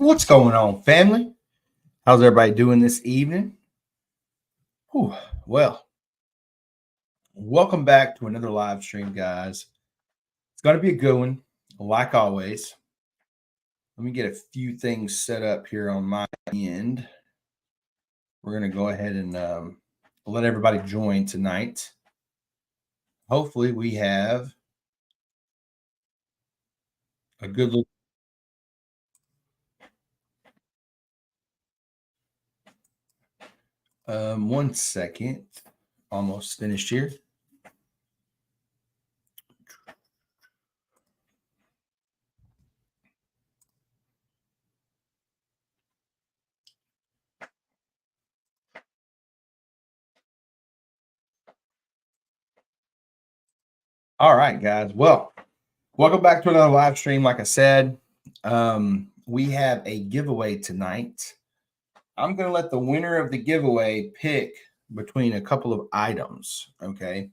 What's going on, family? How's everybody doing this evening? Whew. Well, welcome back to another live stream, guys. It's going to be a good one, like always. Let me get a few things set up here on my end. We're going to go ahead and let everybody join tonight. Hopefully, we have a good look. One second. Almost finished here. All right, guys. Well, welcome back to another live stream. Like I said, we have a giveaway tonight. I'm going to let the winner of the giveaway pick between a couple of items. Okay.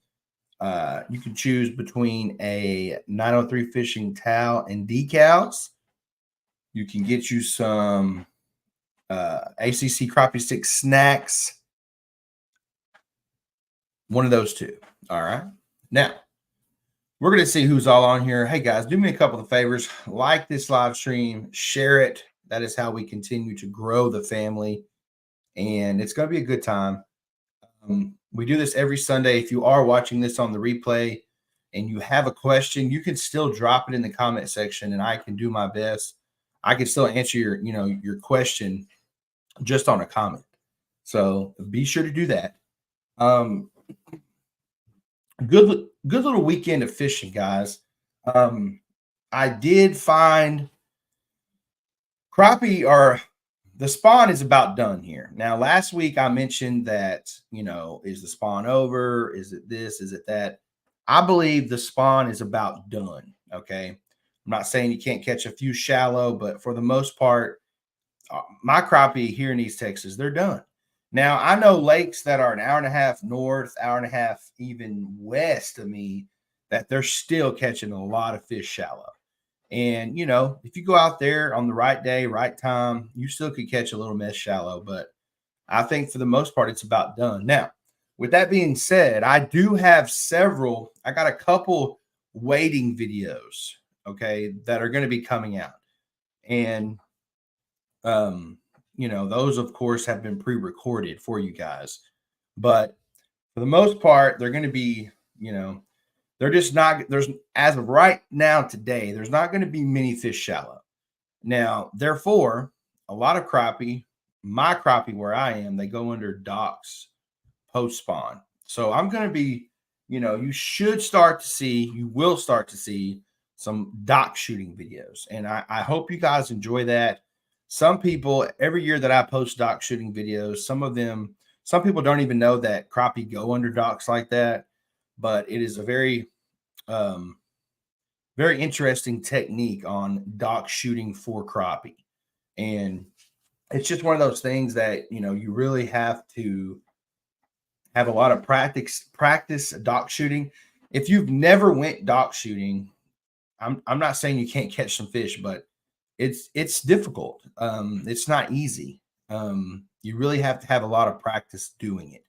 You can choose between a 903 fishing towel and decals. You can get you some ACC crappie stick snacks. One of those two. All right. Now, we're going to see who's all on here. Hey, guys, do me a couple of favors. Like this live stream, share it. That is how we continue to grow the family. And it's going to be a good time. We do this every Sunday. If you are watching this on the replay and you have a question, you can still drop it in the comment section and I can do my best. I can still answer your question just on a comment. So be sure to do that. Good little weekend of fishing, guys. I did find crappie are the spawn is about done here. Now, last week I mentioned that, is the spawn over? Is it this? Is it that? I believe the spawn is about done. Okay. I'm not saying you can't catch a few shallow, but for the most part, my crappie here in East Texas, they're done. Now, I know lakes that are an hour and a half north, hour and a half even west of me, that they're still catching a lot of fish shallow. And, if you go out there on the right day, right time, you still could catch a little mess shallow. But I think for the most part, it's about done. Now, with that being said, I do have I got a couple waiting videos, okay, that are going to be coming out. And, those, of course, have been pre-recorded for you guys. But for the most part, they're going to be, they're just not, as of right now today, there's not going to be many fish shallow. Now, therefore, a lot of crappie, my crappie where I am, they go under docks post spawn. So I'm going to be, you will start to see some dock shooting videos. And I hope you guys enjoy that. Some people, every year that I post dock shooting videos, some people don't even know that crappie go under docks like that. But it is a very, very interesting technique on dock shooting for crappie. And it's just one of those things that, you really have to have a lot of practice dock shooting. If you've never went dock shooting, I'm not saying you can't catch some fish, but it's difficult. It's not easy. You really have to have a lot of practice doing it.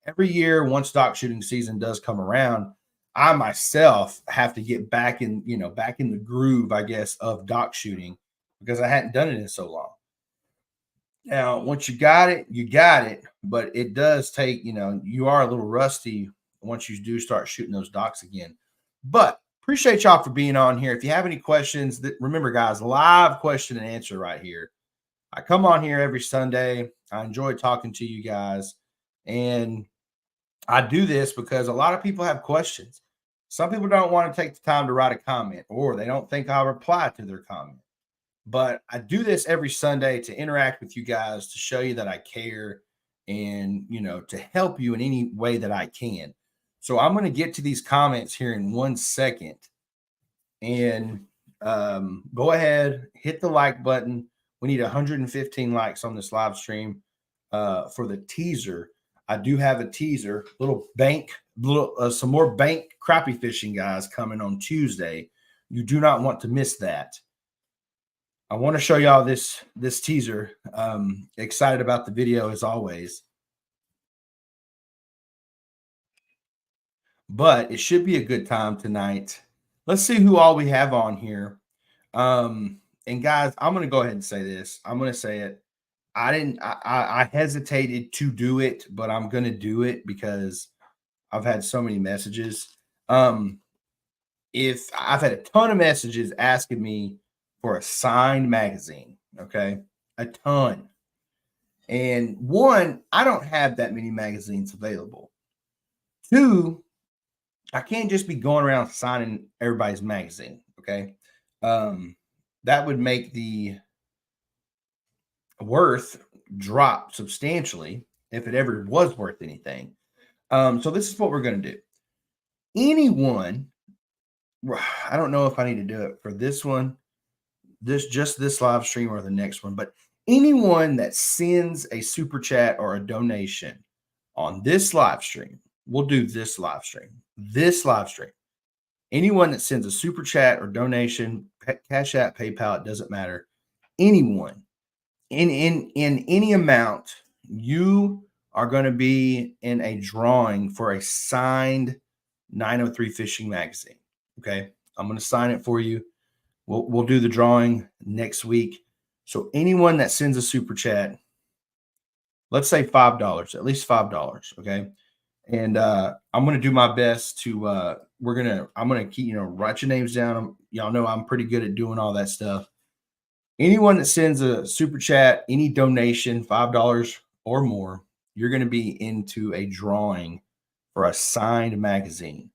Every year, once dock shooting season does come around, I myself have to get back in the groove, I guess, of dock shooting because I hadn't done it in so long. Now, once you got it, you got it, but it does take, you are a little rusty once you do start shooting those docks again. But appreciate y'all for being on here. If you have any questions, remember, guys, live question and answer right here. I come on here every Sunday. I enjoy talking to you guys. And I do this because a lot of people have questions. Some people don't want to take the time to write a comment, or they don't think I'll reply to their comment. But I do this every Sunday to interact with you guys, to show you that I care and, to help you in any way that I can. So I'm going to get to these comments here in 1 second. And go ahead, hit the like button. We need 115 likes on this live stream for the teaser. I do have a teaser, some more bank crappie fishing, guys, coming on Tuesday. You do not want to miss that. I want to show y'all this teaser. Excited about the video as always. But it should be a good time tonight. Let's see who all we have on here. And guys, I'm gonna go ahead and say this. I'm gonna say it. I hesitated to do it, but I'm gonna do it because I've had so many messages. If I've had a ton of messages asking me for a signed magazine, okay, a ton. And one, I don't have that many magazines available. Two, I can't just be going around signing everybody's magazine, okay? That would make the worth drop substantially if it ever was worth anything. So this is what we're going to do. Anyone, I don't know if I need to do it for this one, this live stream or the next one, but anyone that sends a super chat or a donation on this live stream, we'll do this live stream. Anyone that sends a super chat or donation, Cash App, PayPal, it doesn't matter. Anyone in any amount, you are going to be in a drawing for a signed 903 Fishing magazine. Okay, I'm going to sign it for you. We'll do the drawing next week. So anyone that sends a super chat, let's say $5, at least $5. Okay. And I'm going to do my best to, I'm going to keep, write your names down. Y'all know I'm pretty good at doing all that stuff. Anyone that sends a super chat, any donation, $5 or more, you're going to be into a drawing for a signed magazine.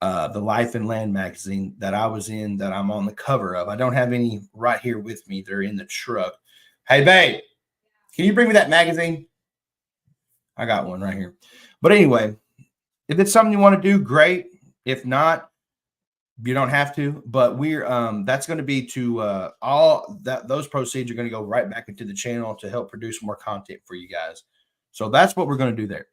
The Life and Land magazine that I was in, that I'm on the cover of. I don't have any right here with me. They're in the truck. Hey, babe, can you bring me that magazine? I got one right here. But anyway, if it's something you want to do, great. If not, you don't have to. But we're that's going to be to all that. Those proceeds are going to go right back into the channel to help produce more content for you guys. So that's what we're going to do there.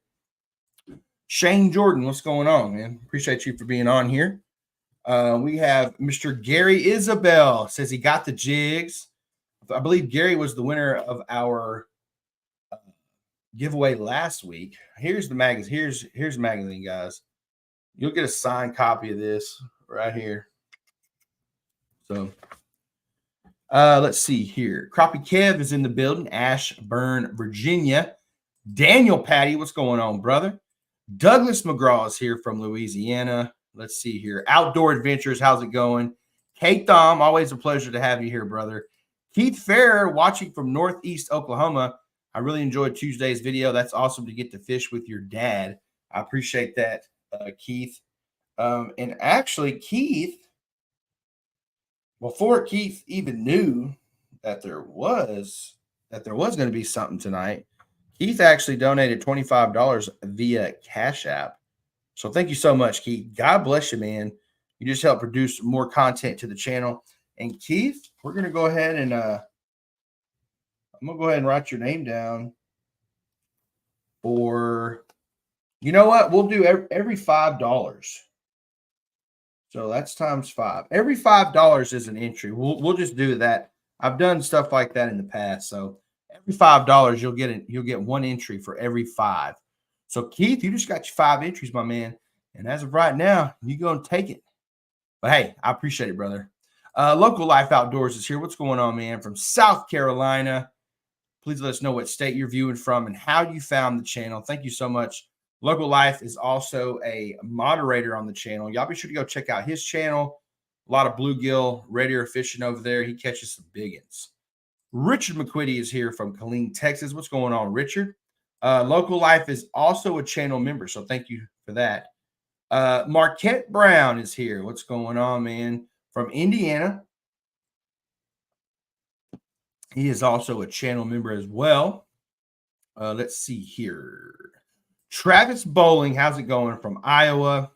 Shane Jordan, what's going on, man? Appreciate you for being on here. We have Mr. Gary Isabel, says he got the jigs. I believe Gary was the winner of our giveaway last week. Here's the magazine. Here's the magazine, guys. You'll get a signed copy of this right here. So let's see here. Crappie Kev is in the building. Ashburn, Virginia. Daniel Patty, what's going on, brother? Douglas McGraw is here from Louisiana. Let's see here. Outdoor Adventures, how's it going? Kate Thom, always a pleasure to have you here, brother. Keith Farrer, watching from Northeast Oklahoma. I really enjoyed Tuesday's video. That's awesome to get to fish with your dad. I appreciate that, Keith. And actually, Keith, before Keith even knew that there was going to be something tonight, Keith actually donated $25 via Cash App. So thank you so much, Keith. God bless you, man. You just help produce more content to the channel. And Keith, we're going to go ahead and I'm going to go ahead and write your name down for, you know what? We'll do every $5. So that's times 5. Every $5 is an entry. We'll just do that. I've done stuff like that in the past. So every $5 you'll get one entry for every 5. So Keith, you just got your 5 entries, my man. And as of right now, you're going to take it. But hey, I appreciate it, brother. Local Life Outdoors is here. What's going on, man? From South Carolina. Please let us know what state you're viewing from and how you found the channel. Thank you so much. Local Life is also a moderator on the channel. Y'all be sure to go check out his channel. A lot of bluegill, red ear fishing over there. He catches some big ones. Richard McQuitty is here from Killeen, Texas. What's going on, Richard? Local Life is also a channel member, so thank you for that. Marquette Brown is here. What's going on, man? From Indiana. He is also a channel member as well. Let's see here. Travis Bowling, how's it going from Iowa?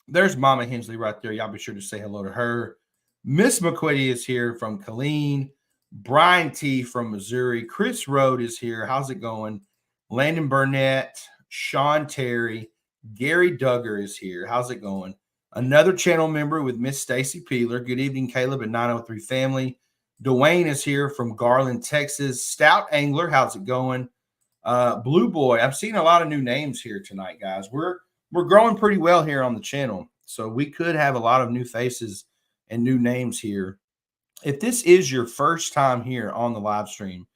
There's Mama Hensley right there. Y'all be sure to say hello to her. Miss McQuitty is here from Killeen. Brian T from Missouri. Chris Rode is here. How's it going? Landon Burnett, Sean Terry, Gary Duggar is here. How's it going? Another channel member with Miss Stacy Peeler. Good evening, Caleb and 903 family. Dwayne is here from Garland, Texas. Stout Angler, how's it going? Blue Boy, I'm seeing a lot of new names here tonight, guys. We're growing pretty well here on the channel, so we could have a lot of new faces and new names here. If this is your first time here on the live stream,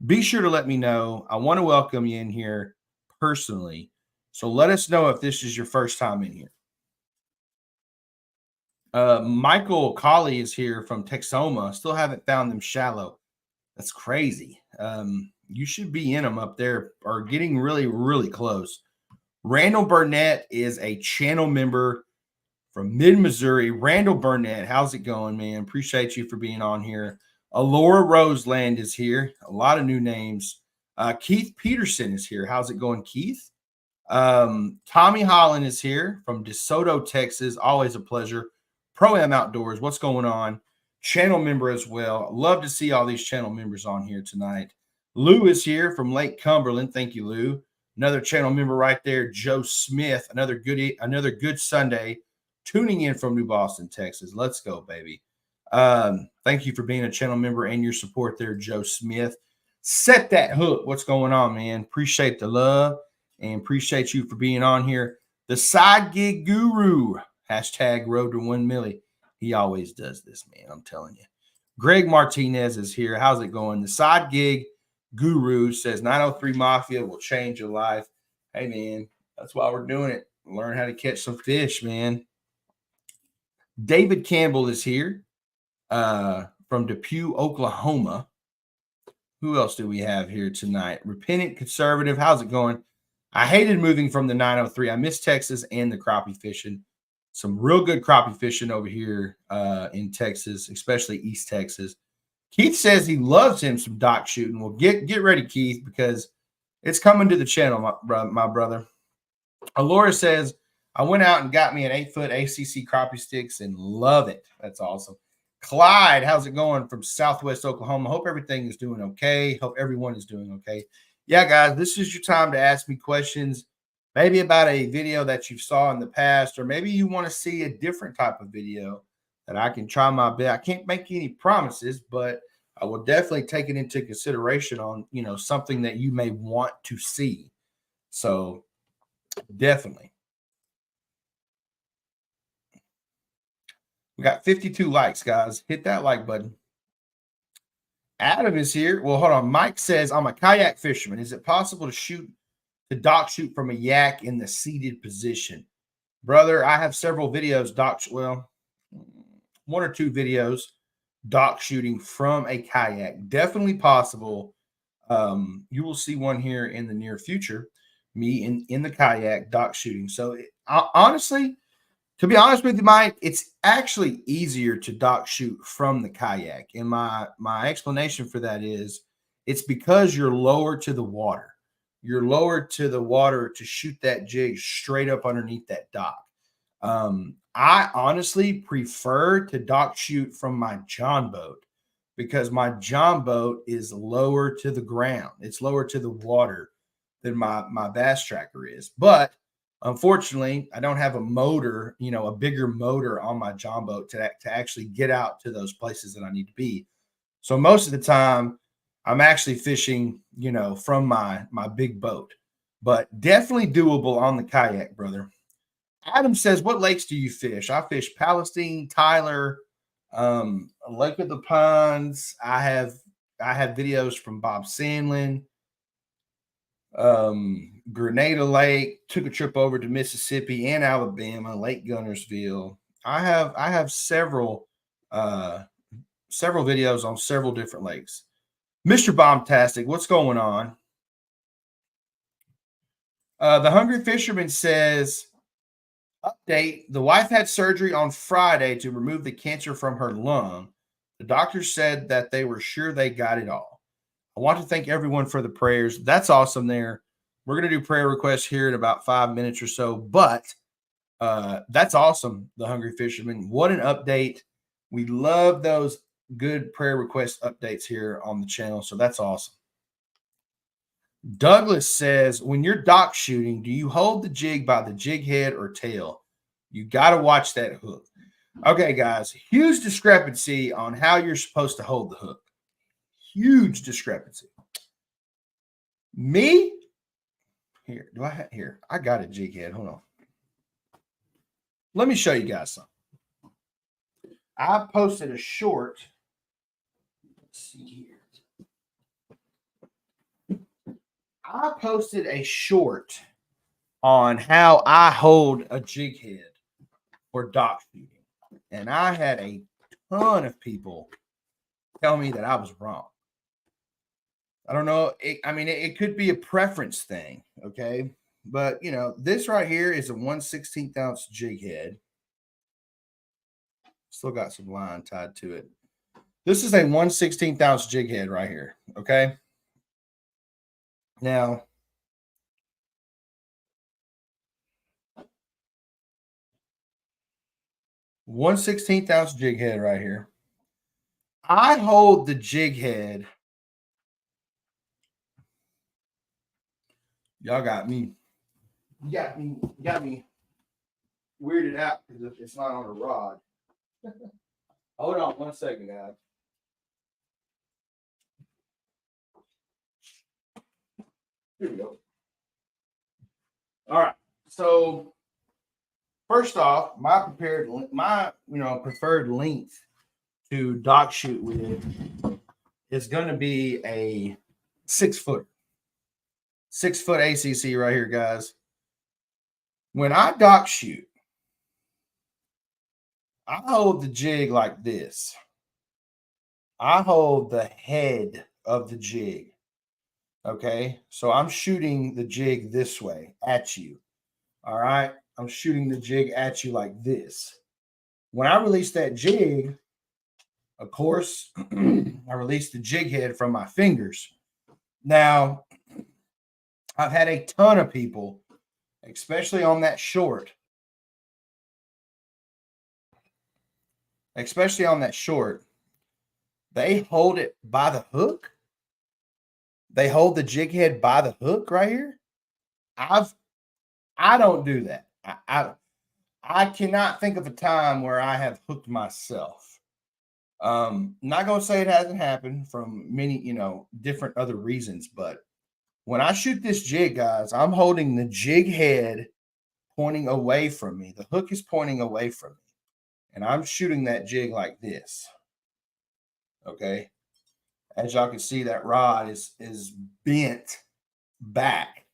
be sure to let me know. I want to welcome you in here personally. So let us know if this is your first time in here. Michael Colley is here from Texoma. Still haven't found them shallow. That's crazy. You should be in them up there or getting really, really close. Randall Burnett is a channel member from mid-Missouri. Randall Burnett, how's it going, man? Appreciate you for being on here. Alora Roseland is here. A lot of new names. Keith Peterson is here. How's it going, Keith? Tommy Holland is here from DeSoto, Texas. Always a pleasure. Pro-Am Outdoors, what's going on? Channel member as well. Love to see all these channel members on here tonight. Lou is here from Lake Cumberland. Thank you, Lou. Another channel member right there, Joe Smith. Another good Sunday. Tuning in from New Boston, Texas. Let's go, baby. Thank you for being a channel member and your support there, Joe Smith. Set that hook. What's going on, man? Appreciate the love and appreciate you for being on here. The Side Gig Guru. Hashtag Road to 1 milli. He always does this, man. I'm telling you. Greg Martinez is here. How's it going? The Side Gig Guru says 903 Mafia will change your life. Hey, man, that's why we're doing it. Learn how to catch some fish, man. David Campbell is here from Depew, Oklahoma. Who else do we have here tonight? Repentant Conservative. How's it going? I hated moving from the 903. I miss Texas and the crappie fishing. Some real good crappie fishing over here in Texas, especially East Texas. Keith says he loves him some dock shooting. Well, get ready, Keith, because it's coming to the channel, my brother. Alora says, I went out and got me an 8-foot ACC crappie sticks and love it. That's awesome. Clyde, how's it going from Southwest Oklahoma? Hope everything is doing okay. Hope everyone is doing okay. Yeah, guys, this is your time to ask me questions. Maybe about a video that you saw in the past, or maybe you want to see a different type of video that I can try my best. I can't make any promises, but I will definitely take it into consideration on, something that you may want to see. So definitely. We got 52 likes, guys. Hit that like button. Adam is here. Well, hold on. Mike says, I'm a kayak fisherman. Is it possible to dock shoot from a yak in the seated position? Brother, I have several videos, one or two videos dock shooting from a kayak. Definitely possible. You will see one here in the near future, me in the kayak dock shooting. So honestly, to be honest with you, Mike, it's actually easier to dock shoot from the kayak. And my explanation for that is it's because you're lower to the water. You're lower to the water to shoot that jig straight up underneath that dock. I honestly prefer to dock shoot from my John boat because my John boat is lower to the ground. It's lower to the water than my bass tracker is. But unfortunately, I don't have a motor, a bigger motor on my John boat to actually get out to those places that I need to be. So most of the time, I'm actually fishing, from my big boat, but definitely doable on the kayak, brother. Adam says, what lakes do you fish? I fish Palestine, Tyler, Lake of the Ponds. I have videos from Bob Sandlin, Grenada Lake, took a trip over to Mississippi and Alabama, Lake Gunnersville. I have several videos on several different lakes. Mr. Bombtastic, what's going on? The Hungry Fisherman says, update, the wife had surgery on Friday to remove the cancer from her lung. The doctor said that they were sure they got it all. I want to thank everyone for the prayers. That's awesome there. We're going to do prayer requests here in about 5 minutes or so, but that's awesome, the Hungry Fisherman. What an update. We love those good prayer request updates here on the channel, so that's awesome. Douglas says, when you're dock shooting, do you hold the jig by the jig head or tail? You got to watch that hook. Okay, guys, huge discrepancy on how you're supposed to hold the hook. Huge discrepancy. Me, here, do I have here? I got a jig head. Hold on. Let me show you guys something. I posted a short. Let's see here. I posted a short on how I hold a jig head for dock shooting. And I had a ton of people tell me that I was wrong. I don't know. It could be a preference thing. Okay. But, you know, this right here is a 1/16 ounce jig head. Still got some line tied to it. This is a 1/16 ounce jig head right here. Okay. Now, one 1/16 ounce jig head right here. I hold the jig head. Y'all got me. You got me weirded out because it's not on a rod. Hold on 1 second, guys. Here we go. All right. So first off, my preferred length to dock shoot with is going to be a 6-foot. 6-foot ACC right here, guys. When I dock shoot, I hold the jig like this. I hold the head of the jig. Okay. So I'm shooting the jig this way at you. All right. I'm shooting the jig at you like this. When I release that jig, of course, I release the jig head from my fingers. Now, I've had a ton of people, especially on that short, they hold it by the hook. They hold the jig head by the hook right here. I don't do that. I cannot think of a time where I have hooked myself. Not gonna say it hasn't happened from many, different other reasons, but when I shoot this jig, guys, I'm holding the jig head pointing away from me. The hook is pointing away from me, and I'm shooting that jig like this. Okay, as y'all can see, that rod is bent back.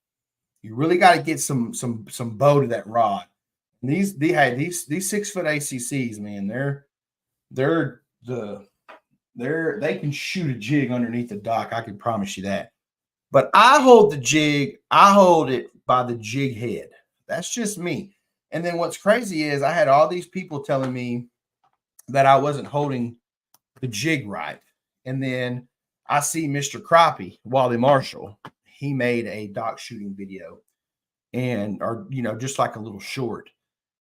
You really got to get some bow to that rod. And these 6-foot ACCs, man, they can shoot a jig underneath the dock. I can promise you that. But I hold the jig. I hold it by the jig head. That's just me. And then what's crazy is I had all these people telling me that I wasn't holding the jig right. And then I see Mr. Crappie, Wally Marshall. He made a dock shooting video just like a little short.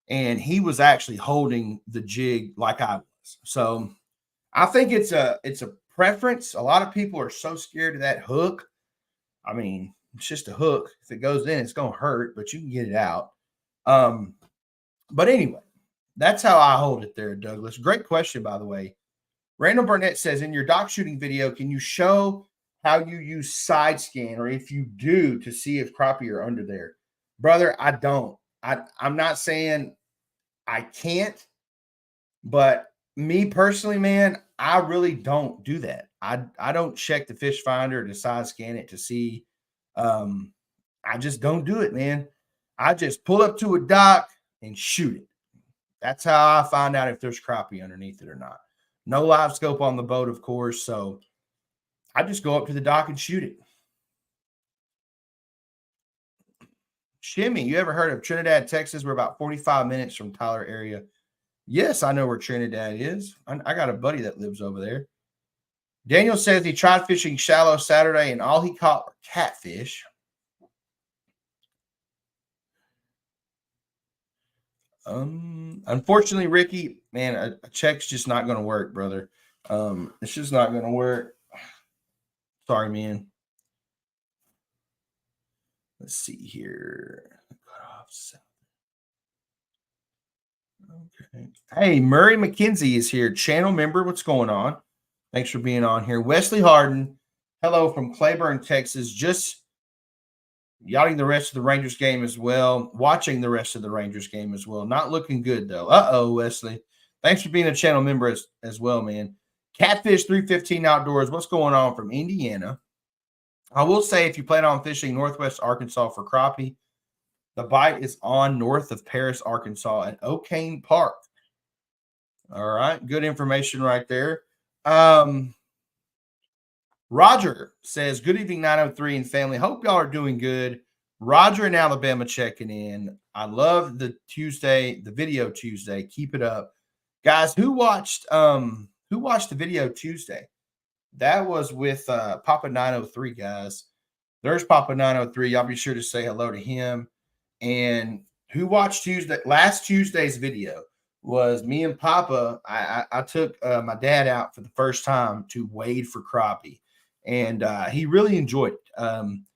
And he was actually holding the jig like I was. So I think it's a preference. A lot of people are so scared of that hook. I mean, it's just a hook. If it goes in, it's going to hurt, but you can get it out. But anyway, that's how I hold it there, Douglas. Great question, by the way. Randall Burnett says, in your dock shooting video, can you show how you use side scan, or if you do, to see if crappie are under there? Brother, I don't. I'm not saying I can't, but me personally, man, I really don't do that. I don't check the fish finder to side scan it to see. I just don't do it, man. I just pull up to a dock and shoot it. That's how I find out if there's crappie underneath it or not. No live scope on the boat, of course. So I just go up to the dock and shoot it. Shimmy, you ever heard of Trinidad, Texas? We're about 45 minutes from Tyler area. Yes, I know where Trinidad is. I got a buddy that lives over there. Daniel says he tried fishing shallow Saturday and all he caught were catfish. Unfortunately, Ricky, man, a check's just not going to work, brother. It's just not going to work. Sorry, man. Let's see here. Okay. Hey, Murray McKenzie is here. Channel member. What's going on? Thanks for being on here. Wesley Harden. Hello from Claiborne, Texas. Just yachting the rest of the Rangers game as well. Watching the rest of the Rangers game as well. Not looking good, though. Uh-oh, Wesley. Thanks for being a channel member as well, man. Catfish 315 Outdoors. What's going on from Indiana? I will say if you plan on fishing Northwest Arkansas for crappie, the bite is on north of Paris, Arkansas at O'Kane Park. All right. Good information right there. Roger says, good evening, 903 and family. Hope y'all are doing good. Roger in Alabama checking in. I love the video Tuesday. Keep it up. Guys, who watched the video Tuesday? That was with Papa 903, guys. There's Papa 903. Y'all be sure to say hello to him. And who watched last Tuesday's video was me and Papa. I took my dad out for the first time to wade for crappie, and he really enjoyed it. I'm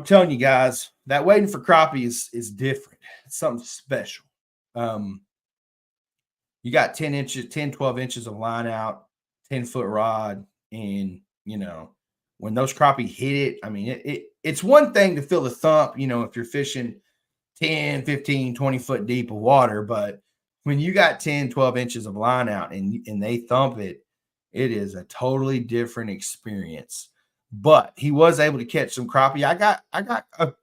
telling you guys, that wading for crappie is different. It's something special. You got 10, 12 inches of line out, 10-foot rod, and when those crappie hit it, I mean, it's one thing to feel the thump, if you're fishing 10, 15, 20 foot deep of water, but when you got 10, 12 inches of line out and they thump it, it is a totally different experience. But he was able to catch some crappie. I got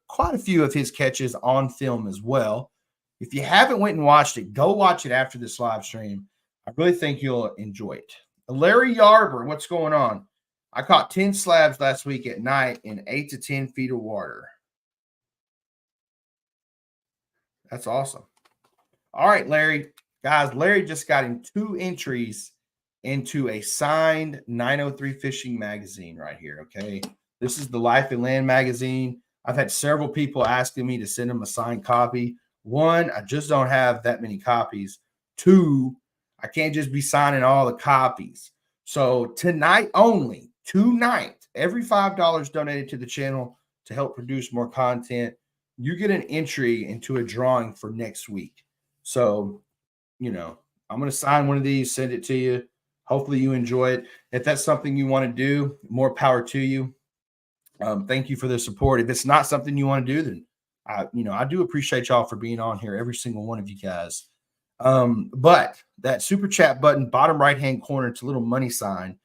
quite a few of his catches on film as well. If you haven't went and watched it, go watch it after this live stream. I really think you'll enjoy it. Larry Yarber, what's going on? I caught 10 slabs last week at night in 8 to 10 feet of water. That's awesome. All right, Larry. Guys, Larry just got in 2 entries into a signed 903 Fishing magazine right here, okay? This is the Life and Land magazine. I've had several people asking me to send them a signed copy. 1, I just don't have that many copies. 2, I can't just be signing all the copies. So tonight only, tonight, every $5 donated to the channel to help produce more content, you get an entry into a drawing for next week. So, I'm going to sign one of these, send it to you. Hopefully you enjoy it. If that's something you want to do, more power to you. Thank you for the support. If it's not something you want to do, then I do appreciate y'all for being on here, every single one of you guys. But that super chat button, bottom right-hand corner, it's a little money sign.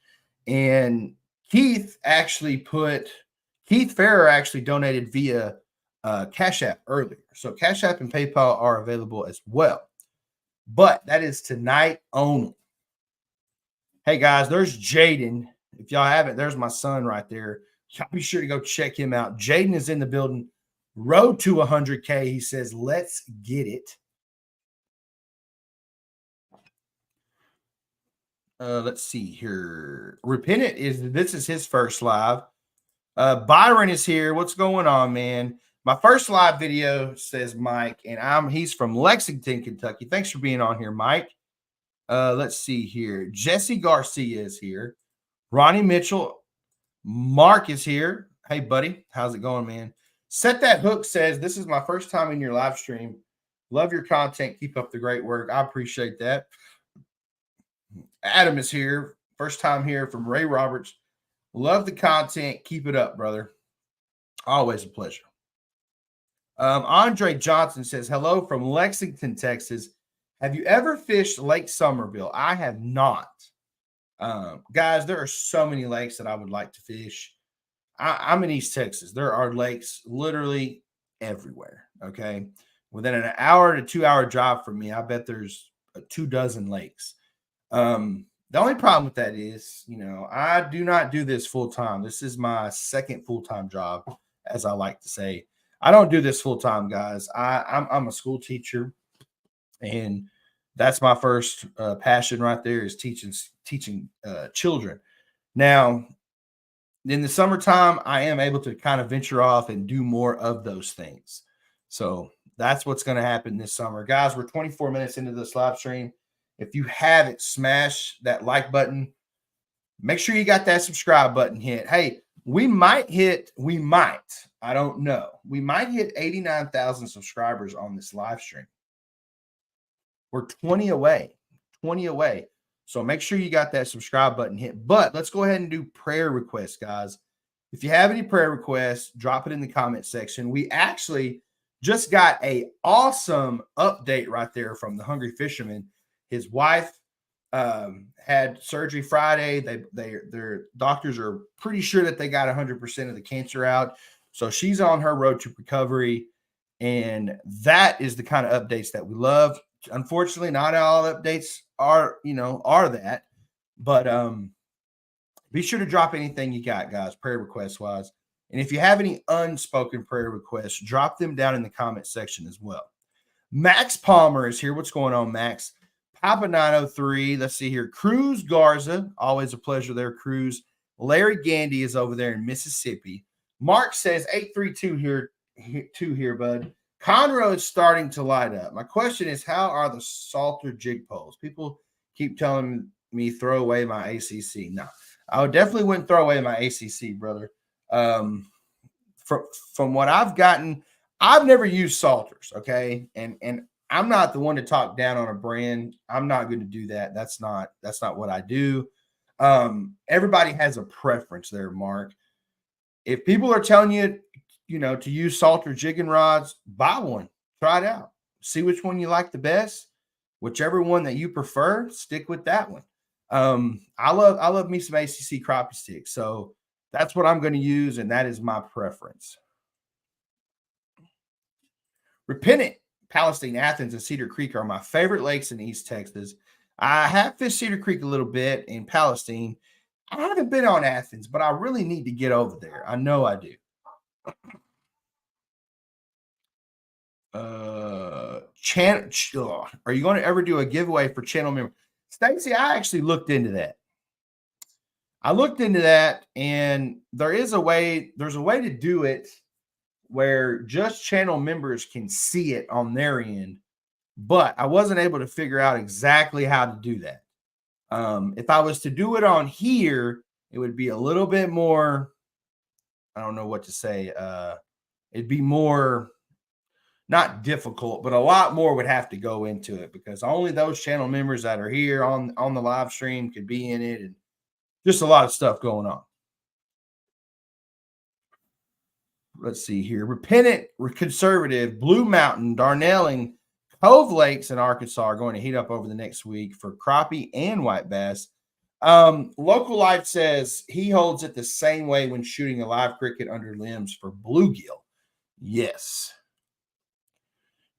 And Keith Farrer actually donated via Cash App earlier. So Cash App and PayPal are available as well. But that is tonight only. Hey, guys, there's Jaden. If y'all haven't, there's my son right there. Y'all be sure to go check him out. Jaden is in the building. Road to 100K. He says, let's get it. Let's see here. Repentant this is his first live. Byron is here. What's going on, man? My first live video, says Mike, and he's from Lexington, Kentucky. Thanks for being on here, Mike. Let's see here. Jesse Garcia is here. Ronnie Mitchell. Mark is here. Hey, buddy. How's it going, man? Set That Hook says, this is my first time in your live stream. Love your content. Keep up the great work. I appreciate that. Adam is here. First time here from Ray Roberts. Love the content. Keep it up, brother. Always a pleasure. Andre Johnson says, hello from Lexington, Texas. Have you ever fished Lake Somerville? I have not. Guys, there are so many lakes that I would like to fish. I'm in East Texas. There are lakes literally everywhere, okay? Within an hour to 2 hour drive from me, I bet there's 24 lakes. The only problem with that is, I do not do this full time. This is my second full-time job, as I like to say. I don't do this full time, guys. I'm a school teacher, and that's my first passion right there is teaching children. Now, in the summertime, I am able to kind of venture off and do more of those things. So that's what's going to happen this summer. Guys, we're 24 minutes into this live stream. If you haven't, smash that like button. Make sure you got that subscribe button hit. Hey, we might, I don't know. We might hit 89,000 subscribers on this live stream. We're 20 away, 20 away. So make sure you got that subscribe button hit. But let's go ahead and do prayer requests, guys. If you have any prayer requests, drop it in the comment section. We actually just got a awesome update right there from the Hungry Fisherman. His wife had surgery Friday. Their doctors are pretty sure that they got 100% of the cancer out. So she's on her road to recovery. And that is the kind of updates that we love. Unfortunately, not all updates are that. But be sure to drop anything you got, guys, prayer request wise. And if you have any unspoken prayer requests, drop them down in the comment section as well. Max Palmer is here. What's going on, Max? Papa 903. Let's see here. Cruz Garza. Always a pleasure there, Cruz. Larry Gandy is over there in Mississippi. Mark says 832 here, bud. Conroe is starting to light up. My question is, how are the Salter jig poles? People keep telling me throw away my ACC. No, I would definitely wouldn't throw away my ACC, brother. From what I've gotten, I've never used Salters, okay? And I'm not the one to talk down on a brand. I'm not going to do that. That's not what I do. Everybody has a preference there, Mark. If people are telling you, to use Salter jigging rods, buy one. Try it out. See which one you like the best. Whichever one that you prefer, stick with that one. I love me some ACC crappie sticks. So that's what I'm going to use, and that is my preference. Repentant, Palestine, Athens, and Cedar Creek are my favorite lakes in East Texas. I have fished Cedar Creek a little bit in Palestine. I haven't been on Athens, but I really need to get over there. I know I do. Are you going to ever do a giveaway for channel members? Stacy, I actually looked into that. And there's a way to do it where just channel members can see it on their end, but I wasn't able to figure out exactly how to do that. If I was to do it on here, it would be a little bit more, I don't know what to say. It'd be more, not difficult, but a lot more would have to go into it, because only those channel members that are here on the live stream could be in it, and just a lot of stuff going on. Let's see here. Repentant, conservative, Blue Mountain, Darnelling, Cove Lakes in Arkansas are going to heat up over the next week for crappie and white bass. Local Life says he holds it the same way when shooting a live cricket under limbs for bluegill. Yes.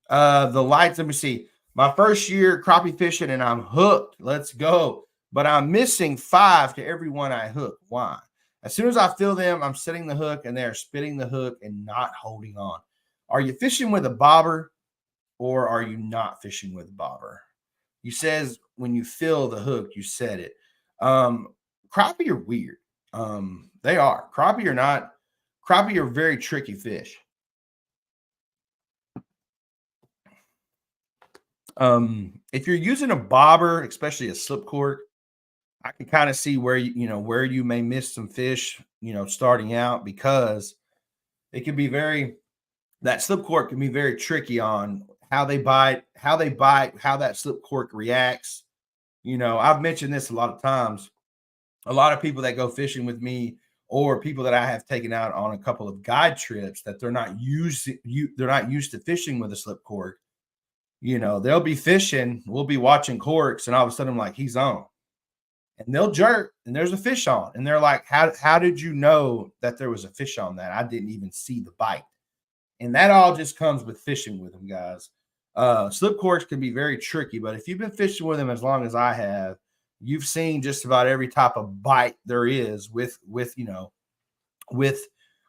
The lights, let me see. My first year crappie fishing and I'm hooked. Let's go. But I'm missing 5 to every one I hook. Why? As soon as I feel them, I'm setting the hook and they're spitting the hook and not holding on. Are you fishing with a bobber or are you not fishing with a bobber? You says when you feel the hook, you set it. Crappie are weird. They are. Crappie are very tricky fish. If you're using a bobber, especially a slip cork, I can kind of see where you may miss some fish, starting out, because it can be that slip cork can be very tricky on how they bite, how that slip cork reacts. I've mentioned this a lot of times. A lot of people that go fishing with me, or people that I have taken out on a couple of guide trips, that they're not used to fishing with a slip cork. They'll be fishing, we'll be watching corks, and all of a sudden I'm like, he's on. And they'll jerk and there's a fish on. And they're like, how did you know that there was a fish on that? I didn't even see the bite. And that all just comes with fishing with them, guys. Slip corks can be very tricky, but if you've been fishing with them as long as I have, you've seen just about every type of bite there is with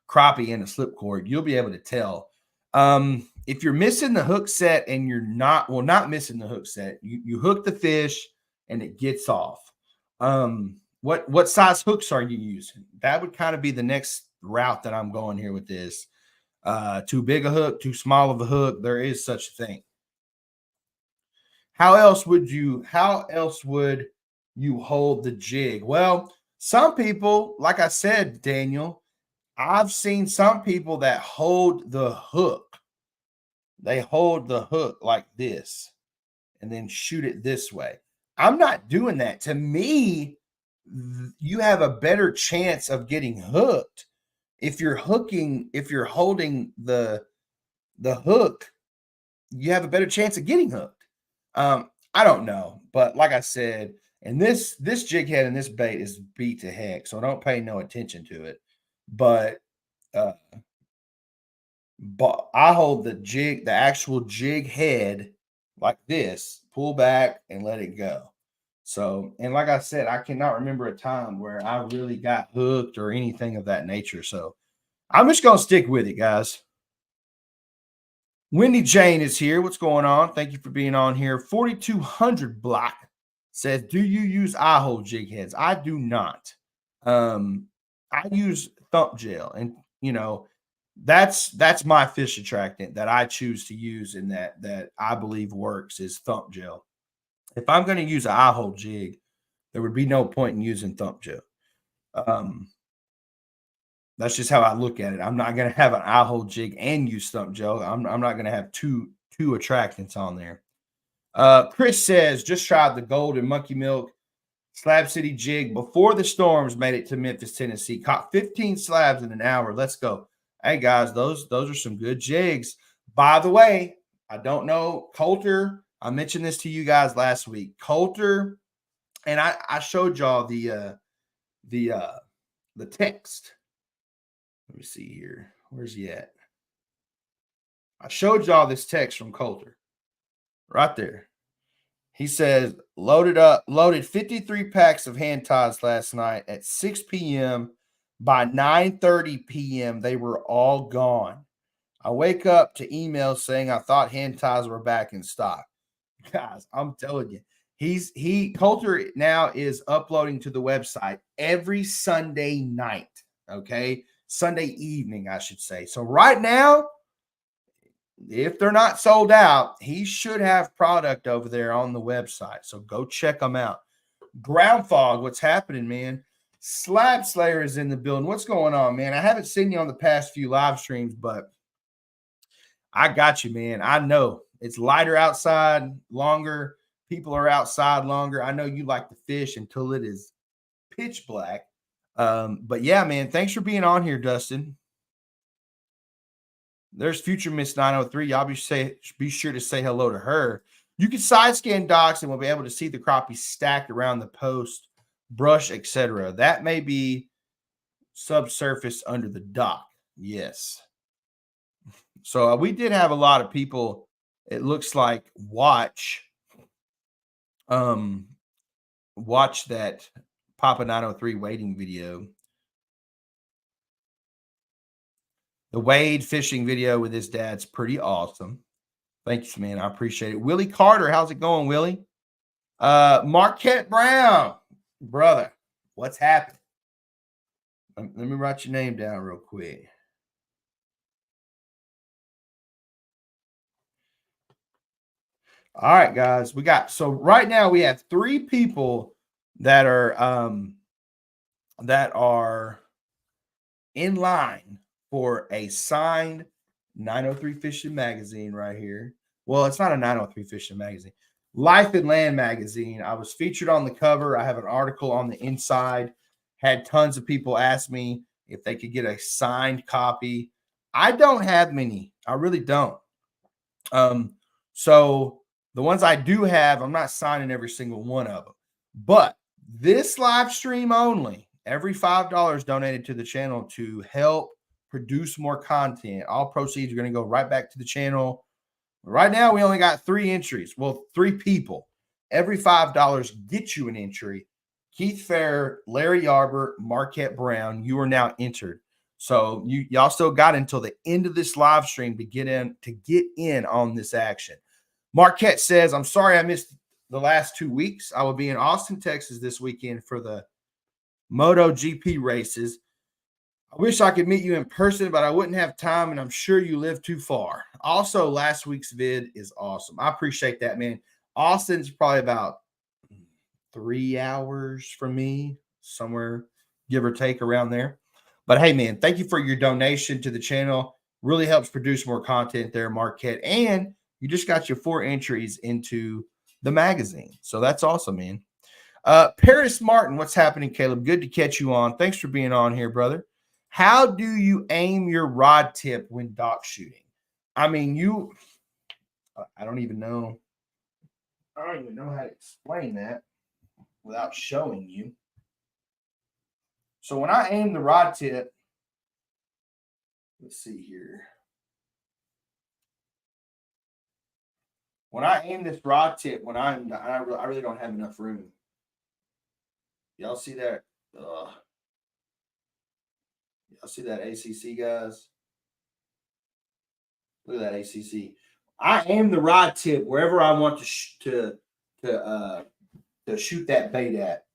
crappie and a slip cork. You'll be able to tell. If you're missing the hook set and you're not missing the hook set, you hook the fish and it gets off. What size hooks are you using? That would kind of be the next route that I'm going here with this. Too big a hook, too small of a hook. There is such a thing. How else would you hold the jig? Well, some people, like I said, Daniel, I've seen some people that hold the hook. They hold the hook like this. and then shoot it this way. I'm not doing that. To me, you have a better chance of getting hooked if you're holding the hook, you have a better chance of getting hooked. I don't know, but like I said, and this jig head and this bait is beat to heck, so don't pay no attention to it. But uh, but I hold the actual jig head like this, pull back and let it go. So, and like I said, I cannot remember a time where I really got hooked or anything of that nature. So I'm just gonna stick with it, guys. Wendy Jane is here. What's going on? Thank you for being on here. 4200 block says, do you use eye hole jig heads? I do not. I use thump gel, and that's my fish attractant that I choose to use, and that I believe works is thump gel. If I'm going to use an eye hole jig, there would be no point in using thump gel. That's just how I look at it. I'm not going to have an eye hole jig and use thump gel. I'm not going to have two attractants on there. Chris says, just tried the Golden Monkey Milk Slab City jig before the storms made it to Memphis, Tennessee. Caught 15 slabs in an hour. Let's go. Hey, guys, those are some good jigs. By the way, I don't know, Coulter, I mentioned this to you guys last week. Coulter, and I showed y'all the text. Let me see here. Where's he at? I showed y'all this text from Coulter right there. He says, loaded 53 packs of hand ties last night at 6 p.m. By 9:30 p.m., they were all gone. I wake up to emails saying I thought hand ties were back in stock. Guys, I'm telling you, Coulter now is uploading to the website every Sunday night. Okay. Sunday evening, I should say. So right now, if they're not sold out, he should have product over there on the website. So go check them out. Ground Fog, what's happening, man? Slab Slayer is in the building. What's going on, man? I haven't seen you on the past few live streams, but I got you, man. I know it's lighter outside longer. People are outside longer. I know you like to fish until it is pitch black. But yeah, man, thanks for being on here, Dustin. There's future Miss 903. Y'all be sure to say hello to her. You can side scan docks and we'll be able to see the crappie stacked around the post, brush, etc. That may be subsurface under the dock. Yes. So we did have a lot of people, it looks like, watch that Papa 903 waiting video. The Wade fishing video with his dad's pretty awesome. Thanks, man. I appreciate it. Willie Carter, how's it going, Willie? Marquette Brown, brother, what's happening? Let me write your name down real quick. All right, guys, so right now we have 3 people that are in line for a signed 903 Fishing magazine right here. Well, it's not a 903 Fishing magazine. Life and Land magazine. I was featured on the cover. I have an article on the inside. Had tons of people ask me if they could get a signed copy. I don't have many. I really don't. So the ones I do have, I'm not signing every single one of them. But this live stream only, every $5 donated to the channel to help produce more content. All proceeds are going to go right back to the channel. Right now, we only got 3 entries. Well, 3 people. Every $5 gets you an entry. Keith Fair, Larry Yarber, Marquette Brown, you are now entered. So y'all still got until the end of this live stream to get in on this action. Marquette says, I'm sorry I missed the last 2 weeks. I will be in Austin, Texas this weekend for the MotoGP races. I wish I could meet you in person, but I wouldn't have time, and I'm sure you live too far. Also, last week's vid is awesome. I appreciate that, man. Austin's probably about 3 hours from me, somewhere, give or take around there. But hey, man, thank you for your donation to the channel. Really helps produce more content there, Marquette. And you just got your 4 entries into the magazine. So that's awesome, man. Paris Martin, what's happening, Caleb? Good to catch you on. Thanks for being on here, brother. How do you aim your rod tip when dock shooting? I mean, I don't even know. I don't even know how to explain that without showing you. So when I aim the rod tip, let's see here. When I aim this rod tip, I really don't have enough room. Y'all see that? Y'all see that ACC, guys? Look at that ACC. I aim the rod tip wherever I want to shoot that bait at.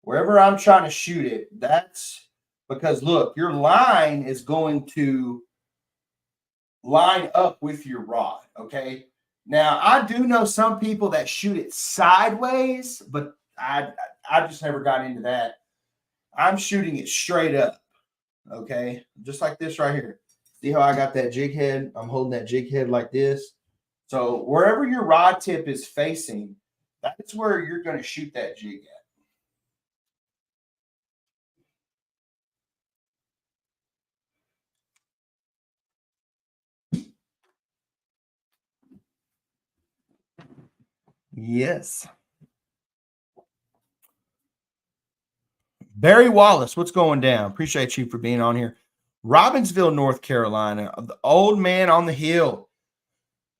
Wherever I'm trying to shoot it, that's because look, your line is going to line up with your rod. Okay. Now I do know some people that shoot it sideways, but I just never got into that. I'm shooting it straight up. Okay, just like this right here. See how I got that jig head? I'm holding that jig head like this. So wherever your rod tip is facing, that's where you're going to shoot that jig at. Yes. Barry Wallace, what's going down? Appreciate you for being on here. Robbinsville, North Carolina, the old man on the hill.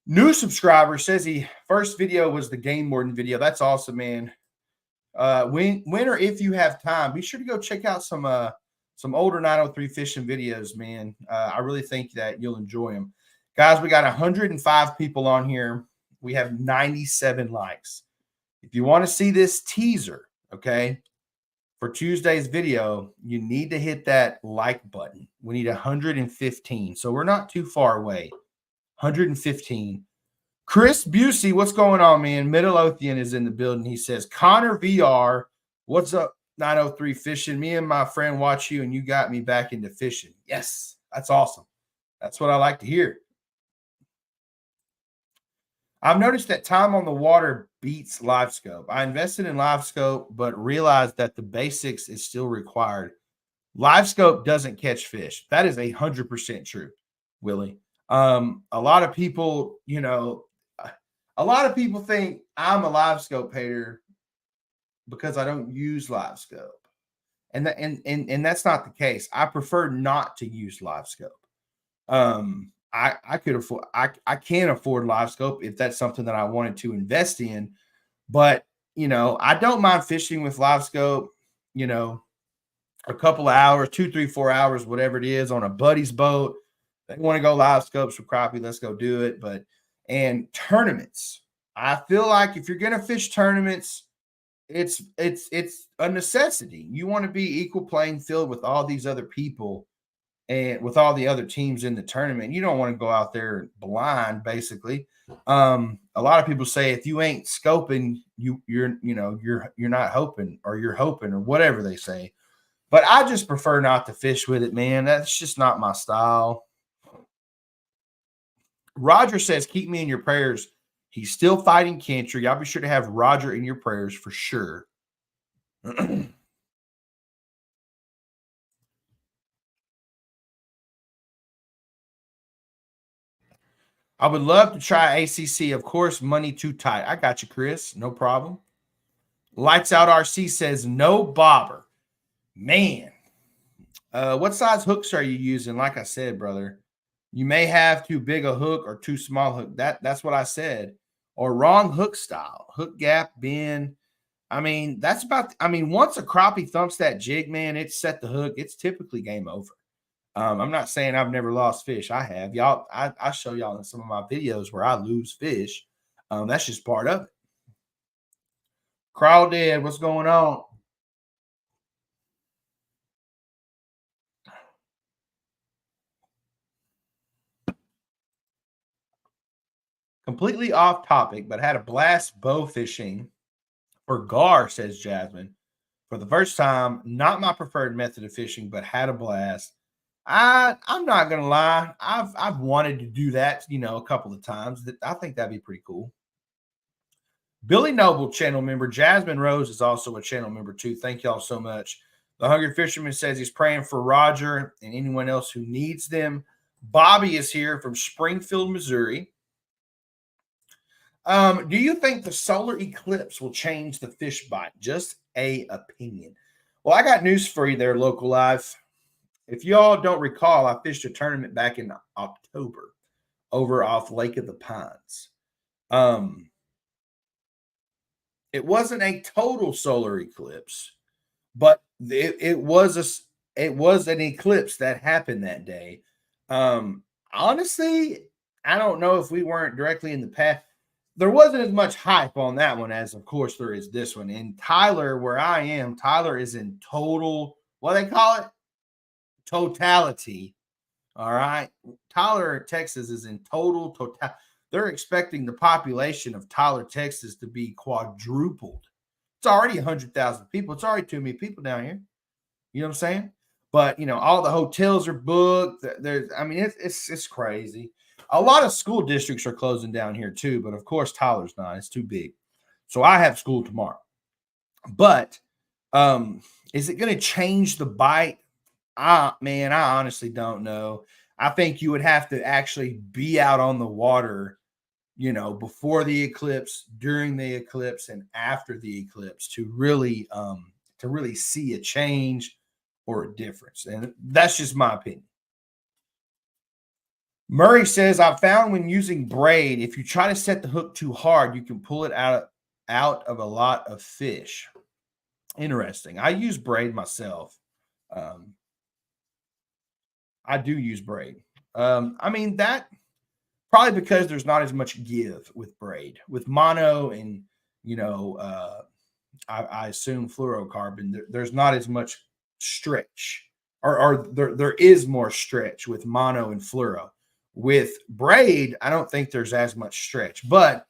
New subscriber says he first video was the game warden video. That's awesome, man. When or if you have time, be sure to go check out some older 903 fishing videos, man. I really think that you'll enjoy them. Guys, we got 105 people on here. We have 97 likes. If you want to see this teaser, okay, for Tuesday's video, you need to hit that like button. We need 115. So we're not too far away. 115. Chris Busey, what's going on, man? Midlothian is in the building. He says, Connor VR, what's up, 903 fishing? Me and my friend watch you, and you got me back into fishing. Yes, that's awesome. That's what I like to hear. I've noticed that time on the water beats live scope. I invested in live scope, but realized that the basics is still required. Live scope doesn't catch fish. That is 100% true, Willie. A lot of people, a lot of people think I'm a live scope hater because I don't use live scope. And that's not the case. I prefer not to use live scope. I could afford, I can afford live scope if that's something that I wanted to invest in. But, I don't mind fishing with live scope, a couple of hours, 2, 3, 4 hours, whatever it is, on a buddy's boat. They want to go live scopes for crappie, let's go do it. And tournaments, I feel like if you're going to fish tournaments, it's a necessity. You want to be equal playing field with all these other people and with all the other teams in the tournament. You don't want to go out there blind, basically. A lot of people say if you ain't scoping, you're not hoping, or you're hoping, or whatever they say. But I just prefer not to fish with it, man. That's just not my style. Roger says, keep me in your prayers. He's still fighting cancer. Y'all be sure to have Roger in your prayers for sure. I would love to try ACC. Of course, money too tight. I got you, Chris. No problem. Lights Out RC says, no bobber. Man. What size hooks are you using? Like I said, brother, you may have too big a hook or too small hook. That's what I said. Or wrong hook style. Hook gap, bend. Once a crappie thumps that jig, man, it's set the hook. It's typically game over. I'm not saying I've never lost fish. I have. Y'all, I show y'all in some of my videos where I lose fish. That's just part of it. Crawdad, what's going on? Completely off topic, but had a blast bow fishing for gar, says Jasmine. For the first time, not my preferred method of fishing, but had a blast. I'm not gonna lie. I've wanted to do that, a couple of times. I think that'd be pretty cool. Billy Noble, channel member. Jasmine Rose is also a channel member too. Thank y'all so much. The Hungry Fisherman says he's praying for Roger and anyone else who needs them. Bobby is here from Springfield, Missouri. Do you think the solar eclipse will change the fish bite? Just a opinion. Well, I got news for you there, Local Live. If y'all don't recall, I fished a tournament back in October over off Lake of the Pines. It wasn't a total solar eclipse, but it was an eclipse that happened that day. Honestly, I don't know if we weren't directly in the path. There wasn't as much hype on that one as, of course, there is this one. In Tyler, where I am, Tyler is in total, what do they call it? Totality. All right. Tyler, Texas is in total. They're expecting the population of Tyler, Texas to be quadrupled. It's already 100,000 people. It's already too many people down here. You know what I'm saying? But all the hotels are booked. It's crazy. A lot of school districts are closing down here too, but of course Tyler's not. It's too big. So I have school tomorrow. But is it going to change the bite? I honestly don't know. I think you would have to actually be out on the water, before the eclipse, during the eclipse, and after the eclipse to really see a change or a difference. And that's just my opinion. Murray says, I found when using braid, if you try to set the hook too hard, you can pull it out of a lot of fish. Interesting. I use braid myself. I do use braid. That probably because there's not as much give with braid. With mono and, I assume fluorocarbon, there's not as much stretch. Or there is more stretch with mono and fluoro. With braid, I don't think there's as much stretch. But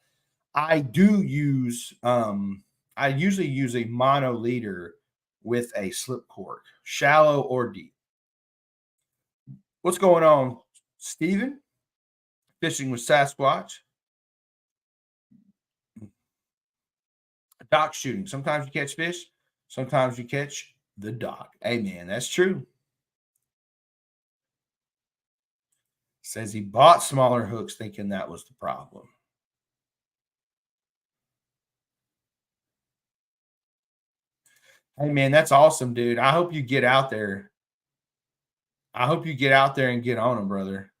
I do use, I usually use a mono leader with a slip cork, shallow or deep. What's going on, Steven? Fishing with Sasquatch. Dock shooting. Sometimes you catch fish. Sometimes you catch the dock. Hey, man, that's true. Says he bought smaller hooks thinking that was the problem. Hey, man, that's awesome, dude. I hope you get out there. I hope you get out there and get on them, brother.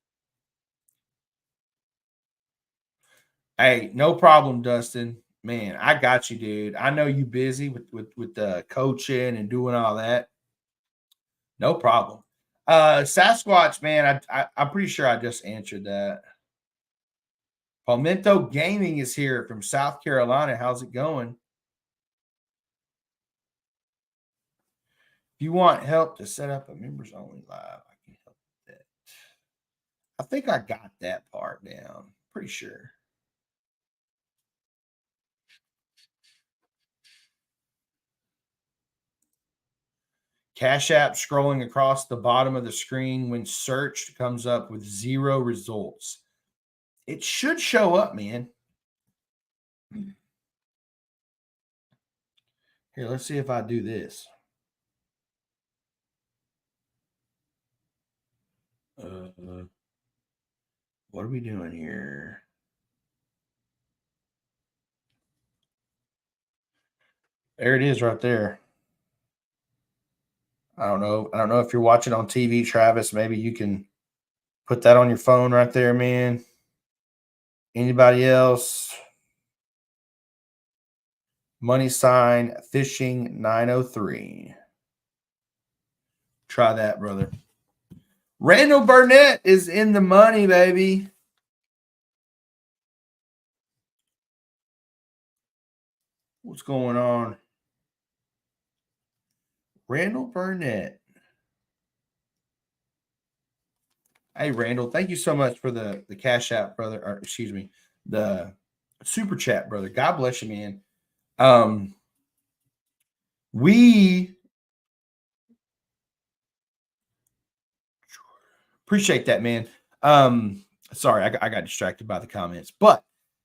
Hey, no problem, Dustin. Man, I got you, dude. I know you busy with coaching and doing all that. No problem. Sasquatch, man, I'm pretty sure I just answered that. Palmento Gaming is here from South Carolina. How's it going? If you want help to set up a members only live, I can help with that. I think I got that part down. Pretty sure. Cash App scrolling across the bottom of the screen when searched comes up with 0 results. It should show up, man. Here, let's see if I do this. What are we doing here? There it is right there. I don't know if you're watching on TV, Travis. Maybe you can put that on your phone right there, man. Anybody else? Money sign fishing 903. Try that, brother. Randall Burnett is in the money, baby. What's going on? Randall Burnett. Hey, Randall, thank you so much for the Cash App, brother. Or excuse me, the super chat, brother. God bless you, man. We appreciate that, man. Sorry, I got distracted by the comments, but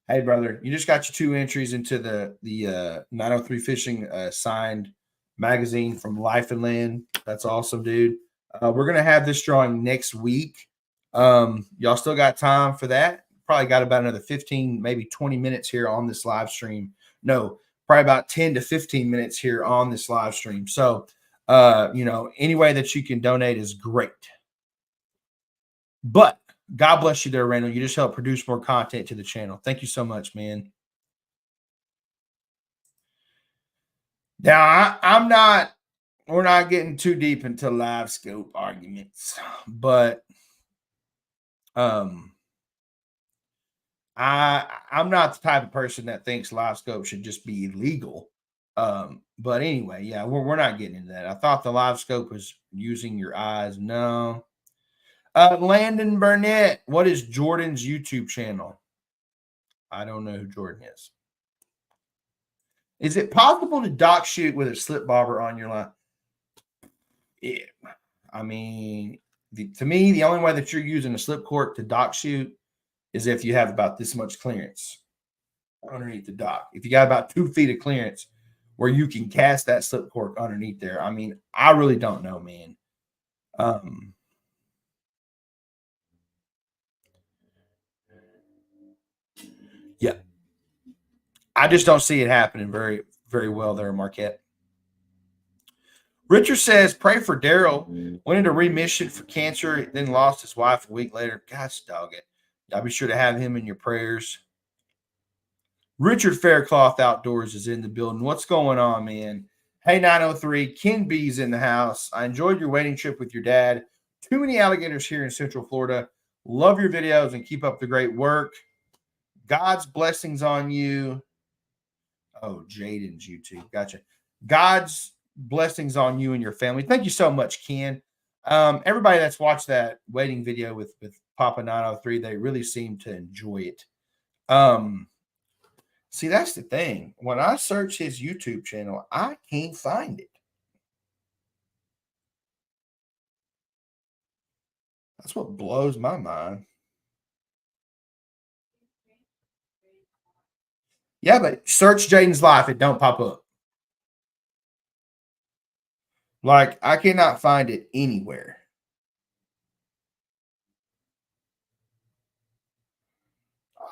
Hey, brother, you just got your 2 entries into the 903 Fishing signed magazine from Life and Land. That's awesome, dude. We're gonna have this drawing next week. Y'all still got time for that? Probably got about another 15, maybe 20 minutes here on this live stream. No, probably about 10 to 15 minutes here on this live stream. So, any way that you can donate is great. But God bless you there, Randall. You just help produce more content to the channel. Thank you so much, man. Now, I'm not, we're not getting too deep into live scope arguments, but um, I'm not the type of person that thinks live scope should just be illegal. But anyway, yeah, we're not getting into that. I thought the live scope was using your eyes. No. Landon Burnett, what is Jordan's YouTube channel? I don't know who Jordan is. Is it possible to dock shoot with a slip bobber on your line? Yeah. I mean, to me, the only way that you're using a slip cork to dock shoot is if you have about this much clearance underneath the dock. If you got about 2 feet of clearance where you can cast that slip cork underneath there. I mean, I really don't know, man. Yeah. I just don't see it happening very, very well there, Marquette. Richard says, pray for Daryl. Went into remission for cancer, then lost his wife a week later. Gosh, dog it. Y'all be sure to have him in your prayers. Richard Faircloth Outdoors is in the building. What's going on, man? Hey, 903. Ken B's in the house. I enjoyed your wading trip with your dad. Too many alligators here in Central Florida. Love your videos and keep up the great work. God's blessings on you. Oh, Jaden's YouTube. Gotcha. God's blessings on you and your family. Thank you so much, Ken. Everybody that's watched that wedding video with Papa 903, they really seem to enjoy it. See, that's the thing. When I search his YouTube channel, I can't find it. That's what blows my mind. Yeah, but search Jaden's life, it don't pop up. Like, I cannot find it anywhere.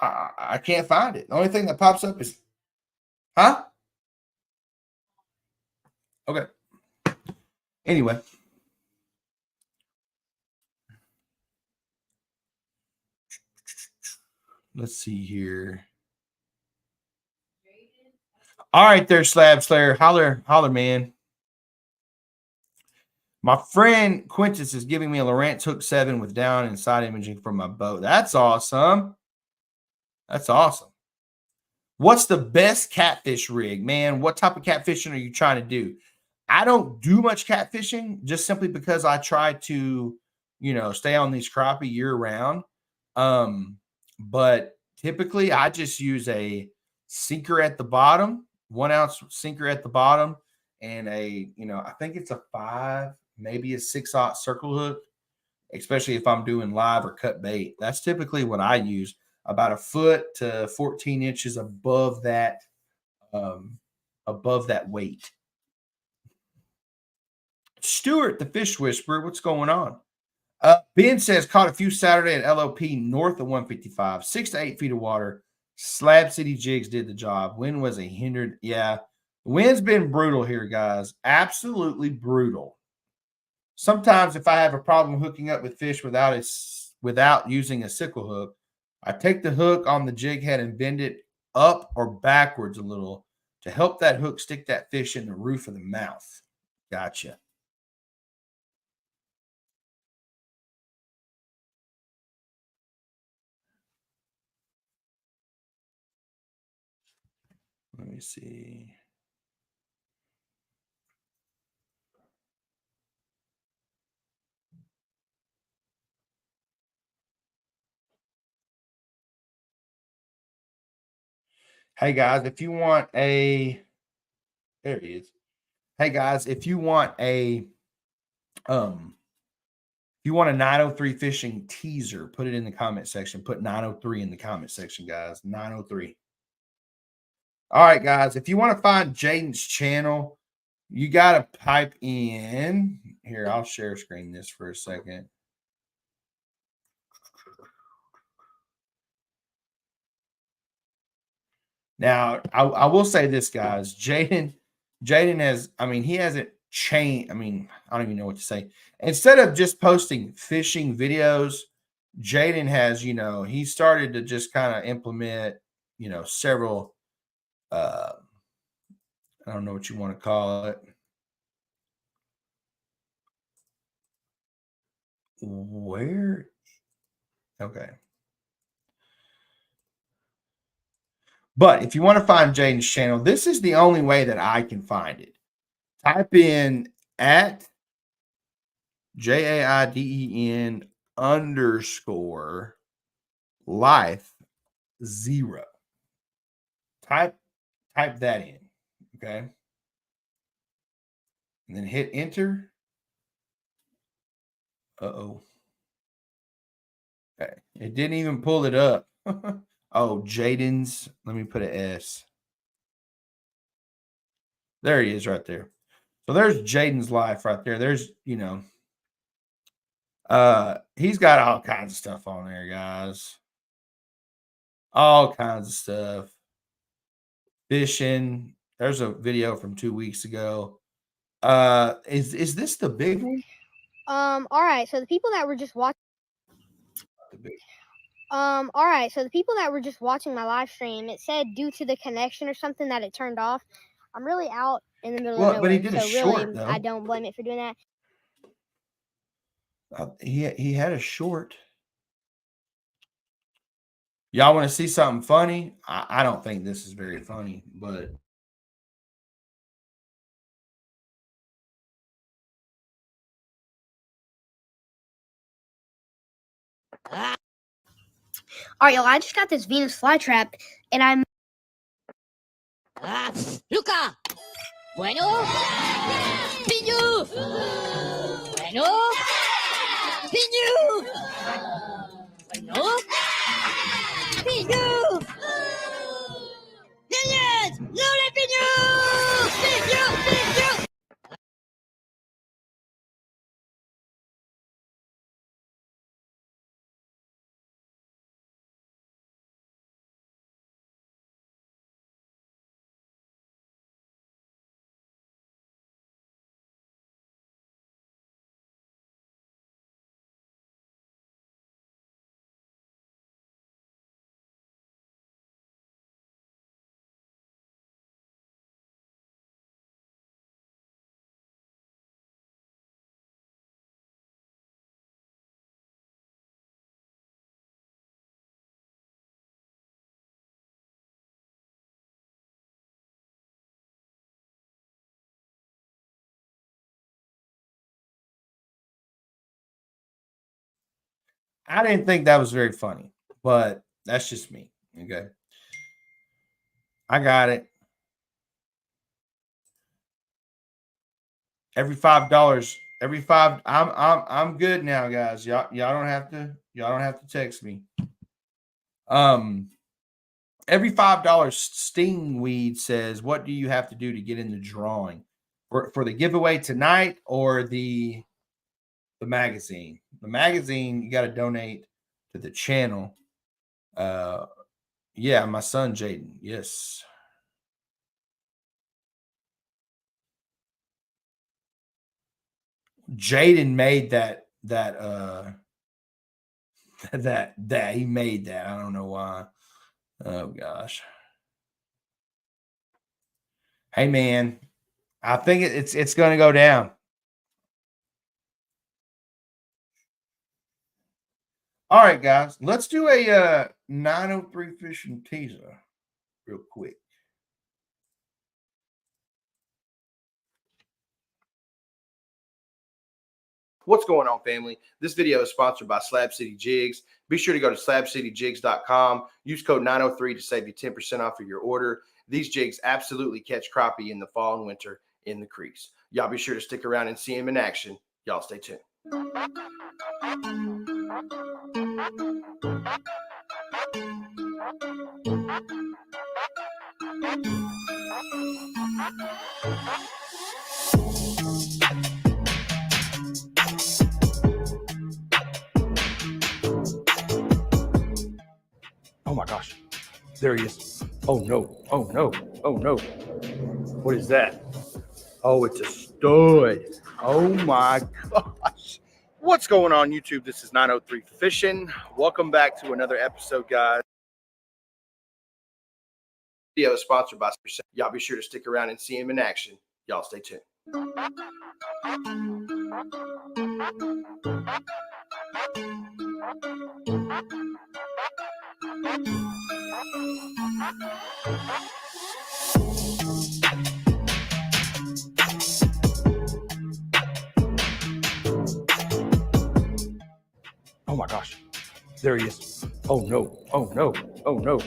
I can't find it. The only thing that pops up is, huh? Okay. Anyway. Let's see here. All right, there, Slab Slayer. Holler, holler, man. My friend Quintus is giving me a Lowrance Hook 7 with down and side imaging from my boat. That's awesome. That's awesome. What's the best catfish rig, man? What type of catfishing are you trying to do? I don't do much catfishing just simply because I try to, stay on these crappie year round. But typically I just use a sinker at the bottom, 1 ounce sinker at the bottom, and I think it's a 5, maybe a 6/0 circle hook, especially if I'm doing live or cut bait. That's typically what I use, about a foot to 14 inches above that weight. Stuart, the fish whisperer, what's going on? Ben says caught a few Saturday at LOP north of 155, 6 to 8 feet of water. Slab City jigs did the job. Wind was a hindered. Yeah, the wind's been brutal here, guys. Absolutely brutal. Sometimes if I have a problem hooking up with fish without using a sickle hook, I take the hook on the jig head and bend it up or backwards a little to help that hook stick that fish in the roof of the mouth. Gotcha. Let me see. Hey guys, if you want there he is. Hey guys, if you want a If you want a 903 fishing teaser, put it in the comment section. Put 903 in the comment section, guys. 903. All right, guys. If you want to find Jaden's channel, you got to type in here. I'll share screen this for a second. Now, I will say this, guys. Jaden has, I mean, he hasn't changed. I mean, I don't even know what to say. Instead of just posting fishing videos, Jaden has, he started to just kind of implement, several, I don't know what you want to call it. Where? Okay. But if you want to find Jaden's channel, this is the only way that I can find it. Type in at JAIDEN _ life 0. Type that in. Okay. And then hit enter. Uh-oh. Okay. It didn't even pull it up. Oh, Jaden's. Let me put an S. There he is right there. So there's Jaden's life right there. There's, he's got all kinds of stuff on there, guys. All kinds of stuff. Fishing. There's a video from 2 weeks ago. Is this the big one? All right. So the people that were just watching. All right. So the people that were just watching my live stream, it said due to the connection or something that it turned off. I'm really out in the middle of nowhere. But he did a short, really, though. I don't blame it for doing that. He had a short. Y'all want to see something funny? I don't think this is very funny, but all right, y'all. I just got this Venus flytrap, and I'm. Luca. Bueno. Piñu. Bueno. Piñu. Bueno. Piñu. Niñas. No le piñu. Piñu. Piñu. I didn't think that was very funny, but that's just me. Okay. I got it. Every $5, I'm good now, guys. Y'all don't have to text me. Every $5 Stingweed says, what do you have to do to get in the drawing for the giveaway tonight or the magazine? The magazine, you got to donate to the channel. Yeah, my son Jaden. Yes. Jaden made that he made that. I don't know why. Oh gosh. Hey man, I think it's going to go down. All right, guys, let's do a 903 fishing teaser real quick. What's going on, family? This video is sponsored by Slab City Jigs. Be sure to go to slabcityjigs.com. Use code 903 to save you 10% off of your order. These jigs absolutely catch crappie in the fall and winter in the creeks. Y'all be sure to stick around and see them in action. Y'all stay tuned. Oh my gosh. There he is. Oh no. Oh no. Oh no. What is that? Oh, it's a stud. Oh my gosh. What's going on, YouTube? This is 903 Fishing. Welcome back to another episode, guys. Video is sponsored by Spurs. Y'all be sure to stick around and see him in action. Y'all stay tuned. Oh my gosh. There he is. Oh no. Oh no. Oh no.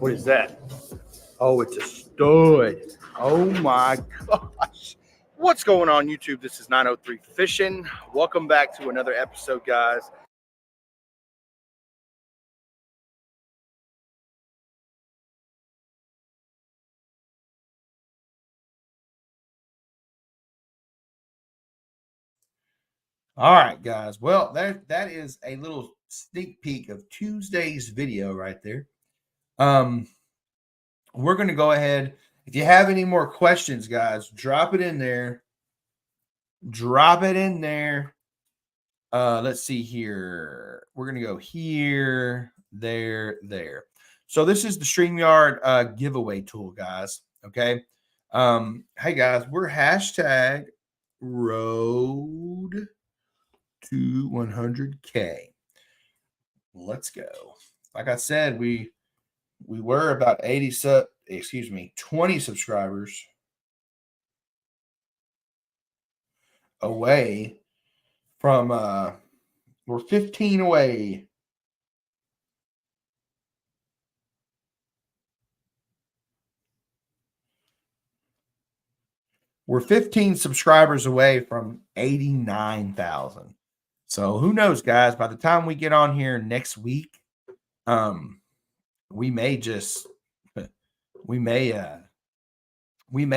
What is that? Oh, it's a stud. Oh my gosh. What's going on, YouTube? This is 903 Fishing. Welcome back to another episode, guys. All right, guys. Well, that is a little sneak peek of Tuesday's video right there. We're going to go ahead. If you have any more questions, guys, drop it in there. Drop it in there. Let's see here. We're going to go here, there. So this is the StreamYard giveaway tool, guys. Okay. Hey, guys, we're hashtag road to 100K. Let's go. Like I said, we were about 20 subscribers away from we're 15 away. We're 15 subscribers away from 89,000. So who knows, guys? By the time we get on here next week, we may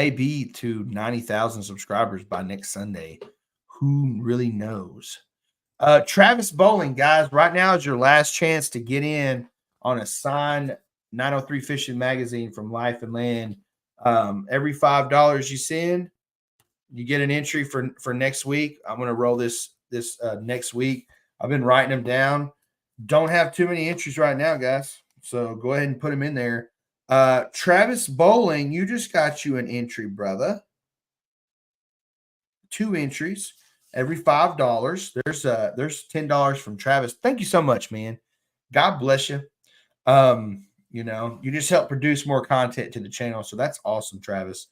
be to 90,000 subscribers by next Sunday. Who really knows? Travis Bowling, guys, right now is your last chance to get in on a signed 903 Fishing magazine from Life and Land. Every $5 you send, you get an entry for next week. I'm going to roll this next week. I've been writing them down. Don't have too many entries right now, guys. So go ahead and put them in there. Travis Bowling, you just got you an entry, brother. 2 entries, every $5. There's $10 from Travis. Thank you so much, man. God bless you. You just help produce more content to the channel. So that's awesome, Travis.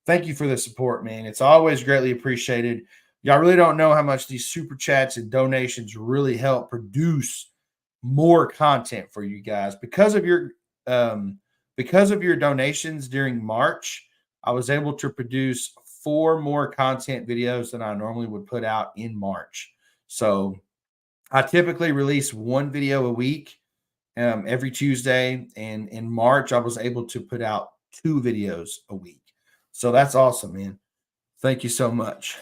Thank you for the support, man. It's always greatly appreciated. Y'all really don't know how much these super chats and donations really help produce more content for you guys. Because of your donations during March, I was able to produce 4 more content videos than I normally would put out in March. So I typically release 1 video a week every Tuesday. And in March, I was able to put out 2 videos a week. So that's awesome, man. Thank you so much.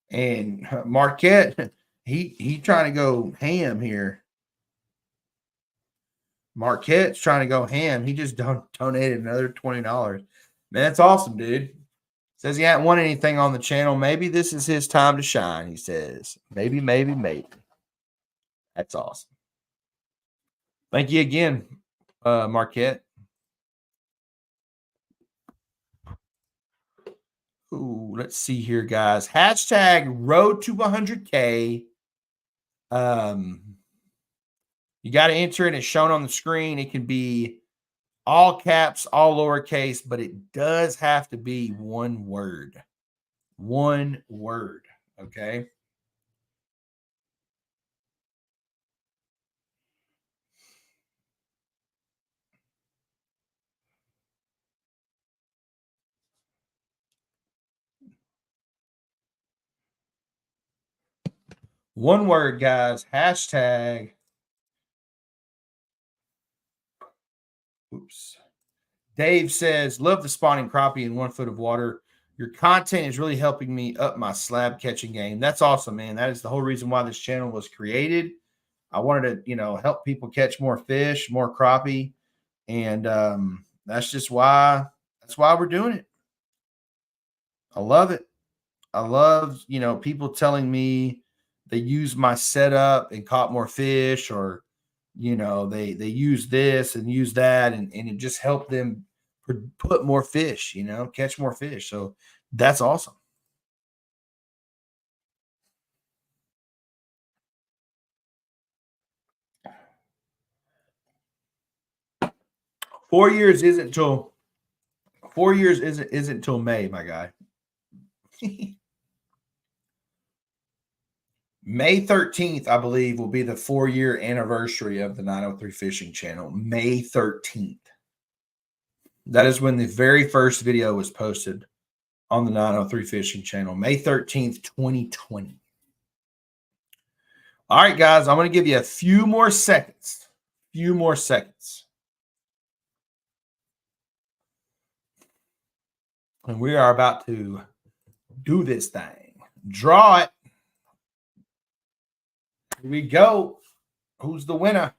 And Marquette, he trying to go ham here. Marquette's trying to go ham. He just donated another $20. Man, that's awesome, dude. Says he hadn't won anything on the channel. Maybe this is his time to shine, he says. Maybe. That's awesome. Thank you again, Marquette. Ooh, let's see here, guys. Hashtag road to 100K. You got to enter it. It's shown on the screen. It can be all caps, all lowercase, but it does have to be one word. One word. Okay. One word, guys. Hashtag. Oops. Dave says, love the spawning crappie in 1 foot of water. Your content is really helping me up my slab catching game. That's awesome, man. That is the whole reason why this channel was created. I wanted to, help people catch more fish, more crappie. And that's why we're doing it. I love it. I love, people telling me they use my setup and caught more fish, or, they use this and use that, and it just helped them put more fish, catch more fish. So that's awesome. Four years isn't till May, my guy. May 13th, I believe, will be the 4-year anniversary of the 903 Fishing Channel. May 13th. That is when the very first video was posted on the 903 Fishing Channel. May 13th, 2020. All right, guys, I'm going to give you a few more seconds. And we are about to do this thing. Draw it. Here we go. Who's the winner?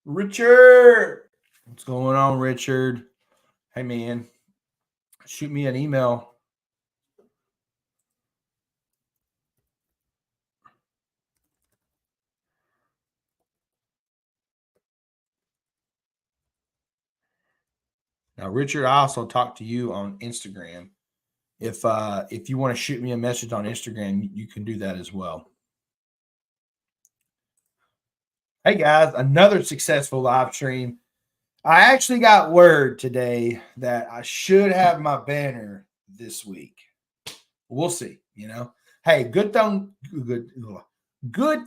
Richard. What's going on, Richard? Hey, man. Shoot me an email. Now, Richard, I also talked to you on Instagram. If you want to shoot me a message on Instagram, you can do that as well. Hey, guys, another successful live stream. I actually got word today that I should have my banner this week. We'll see, Hey, good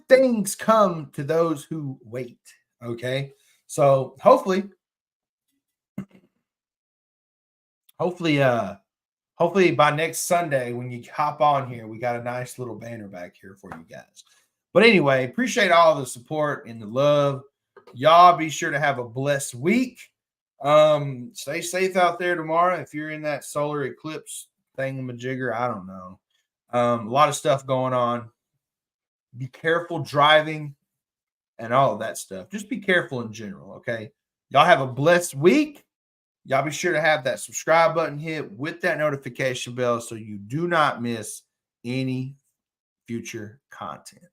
things come to those who wait, okay? So hopefully by next Sunday when you hop on here, we got a nice little banner back here for you guys. But anyway, appreciate all the support and the love. Y'all be sure to have a blessed week. Stay safe out there tomorrow. If you're in that solar eclipse thingamajigger, I don't know. A lot of stuff going on. Be careful driving and all of that stuff. Just be careful in general, okay? Y'all have a blessed week. Y'all be sure to have that subscribe button hit with that notification bell so you do not miss any future content.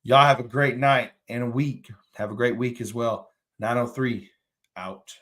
Y'all have a great night and a week. Have a great week as well. 903 out.